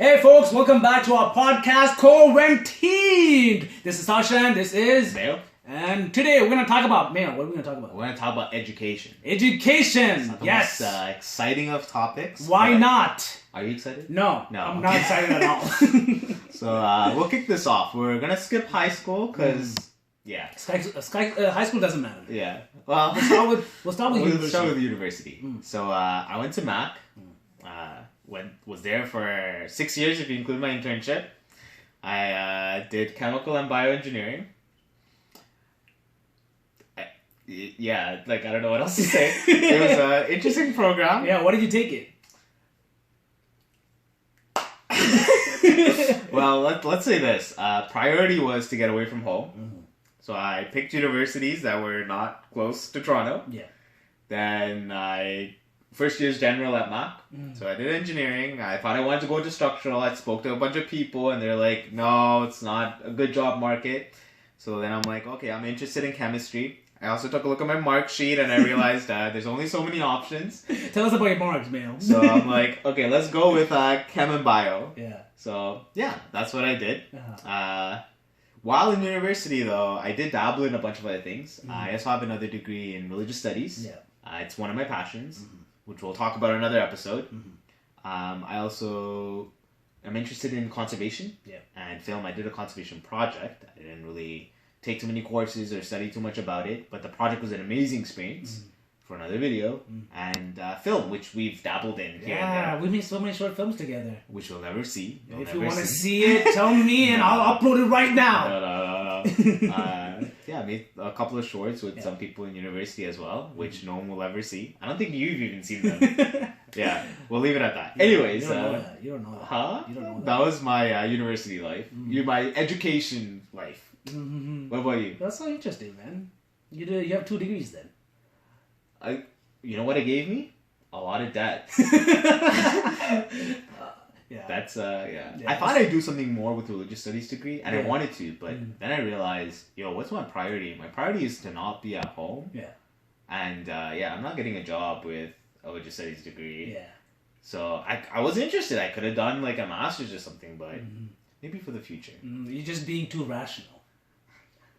Hey folks, welcome back to our podcast, Quarantined. This is Sasha and this is Mayo. And today we're going to talk about, Mayo, what are we going to talk about? We're going to talk about education. Education, Not the yes. most exciting of topics. Why not? Are you excited? No, No. I'm not excited at all. So we'll kick this off. We're going to skip high school because, yeah. High school doesn't matter. Yeah. Well, We'll start with university. start with university. So I went to Mac. Was there for 6 years if you include my internship. I did chemical and bioengineering. I don't know what else to say. It was an interesting program. Yeah, what did you take it? Well, let's say this. Priority was to get away from home. Mm-hmm. So I picked universities that were not close to Toronto. Yeah. Then first year's general at Mac. So I did engineering. I thought I wanted to go into structural. I spoke to a bunch of people and they're like, no, it's not a good job market. So then I'm like, okay, I'm interested in chemistry. I also took a look at my mark sheet and I realized there's only so many options. Tell us about your marks, Mayo. So I'm like, okay, let's go with chem and bio. Yeah. So yeah, that's what I did. Uh-huh. While in university though, I did dabble in a bunch of other things. I also have another degree in religious studies. Yeah. It's one of my passions, which we'll talk about in another episode. Mm-hmm. I also am interested in conservation and film. I did a conservation project. I didn't really take too many courses or study too much about it, but the project was an amazing experience for another video. And film, which we've dabbled in here and Yeah, there, we made so many short films together. which you'll never see. If you want to see it, tell me and I'll upload it right now. No. I made a couple of shorts with some people in university as well, which no one will ever see. I don't think you've even seen them. Yeah, we'll leave it at that. Anyways, You don't know that. huh? You don't know That was my university life. My education life. What about you? That's so interesting, man. You have 2 degrees then. You know what it gave me? A lot of debt. Yeah. That's I thought I'd do something more with the religious studies degree, and I wanted to, but then I realized, what's my priority? My priority is to not be at home. Yeah. And I'm not getting a job with a religious studies degree. Yeah. So I was interested. I could have done like a master's or something, but maybe for the future. You're just being too rational.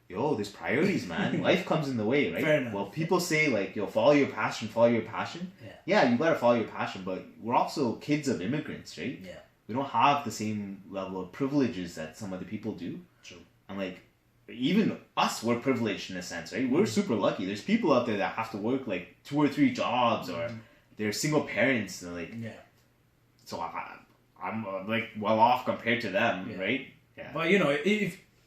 There's priorities, man. Life comes in the way, right? Fair enough. Well, people say like, follow your passion, follow your passion. Yeah, you gotta follow your passion, but we're also kids of immigrants, right? Yeah. We don't have the same level of privileges that some other people do. True. And like, even us, we're privileged in a sense, right? We're super lucky. There's people out there that have to work like 2 or 3 jobs, or they're single parents, and like, so I'm like well off compared to them, right? Yeah. But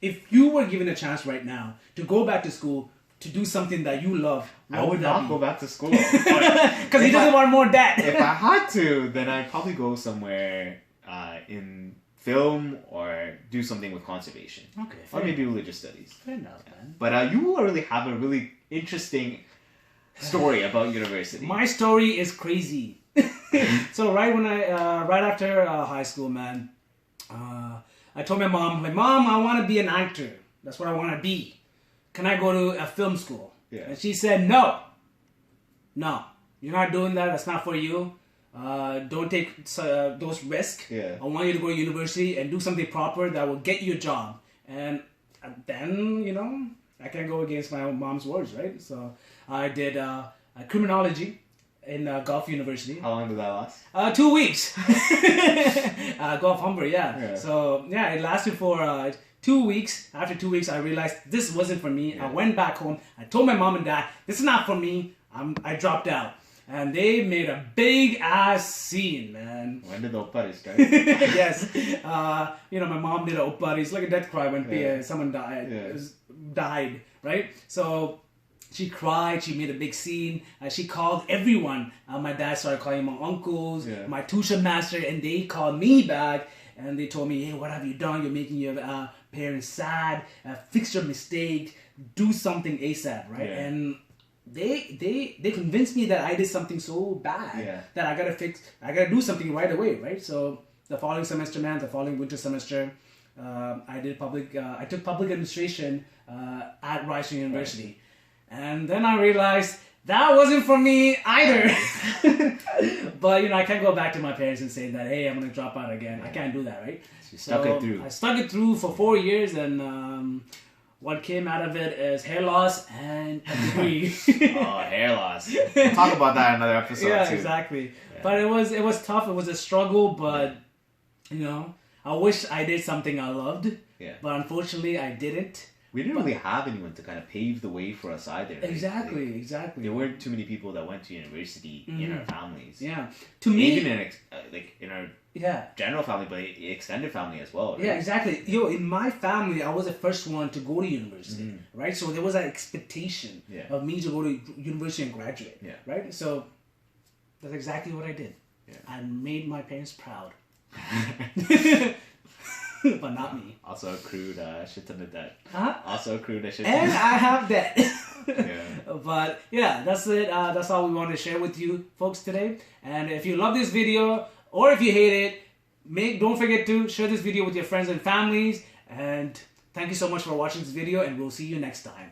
if you were given a chance right now to go back to school to do something that you love, I would not go back to school. Because he doesn't want more debt. If I had to, then I'd probably go somewhere in film or do something with conservation. Okay. Or maybe religious studies. Fair enough, man. But you really have a really interesting story about university. My story is crazy. So right after high school, man, I told my mom, Mom, I want to be an actor. That's what I want to be. Can I go to a film school? Yeah. And she said, no, you're not doing that. That's not for you. Don't take those risks. Yeah. I want you to go to university and do something proper that will get you a job. And then, I can't go against my mom's words, right? So I did criminology in Gulf University. How long did that last? 2 weeks. Gulf Humber, yeah. So, it lasted for 2 weeks. After 2 weeks, I realized this wasn't for me. I went back home. I told my mom and dad, this is not for me. I dropped out. And they made a big ass scene, man. When did the Oppari start? Yes. My mom did a Oppari. It's like a death cry when someone died, right? So she cried. She made a big scene. She called everyone. My dad started calling my uncles, my tuition master, and they called me back. And they told me, hey, what have you done? You're making your parents sad. Fix your mistake. Do something ASAP, right? Yeah. And they convinced me that I did something so bad that I gotta do something right away, right? So the following semester, the following winter semester, I took public administration at Rice University. And then I realized that wasn't for me either. But I can't go back to my parents and say that, hey, I'm gonna drop out again. I can't do that, right? You stuck it through. I stuck it through for 4 years, and what came out of it is hair loss and a degree. Oh, hair loss. We'll talk about that in another episode yeah, too. Exactly. Yeah. But it was tough. It was a struggle, but I wish I did something I loved. Yeah. But unfortunately, I didn't. We didn't really have anyone to kind of pave the way for us either. Right? Exactly. There weren't too many people that went to university in our families. Yeah. To me, even in our general family, but extended family as well. Right? Yeah, exactly. In my family, I was the first one to go to university, right? So there was an expectation of me to go to university and graduate, right? So that's exactly what I did. Yeah. I made my parents proud. But not me. Also accrued shit ton of debt. Huh? Also accrued a shit ton And I have debt. Yeah. But yeah, that's it. That's all we wanted to share with you folks today. And if you love this video or if you hate it, don't forget to share this video with your friends and families. And thank you so much for watching this video, and we'll see you next time.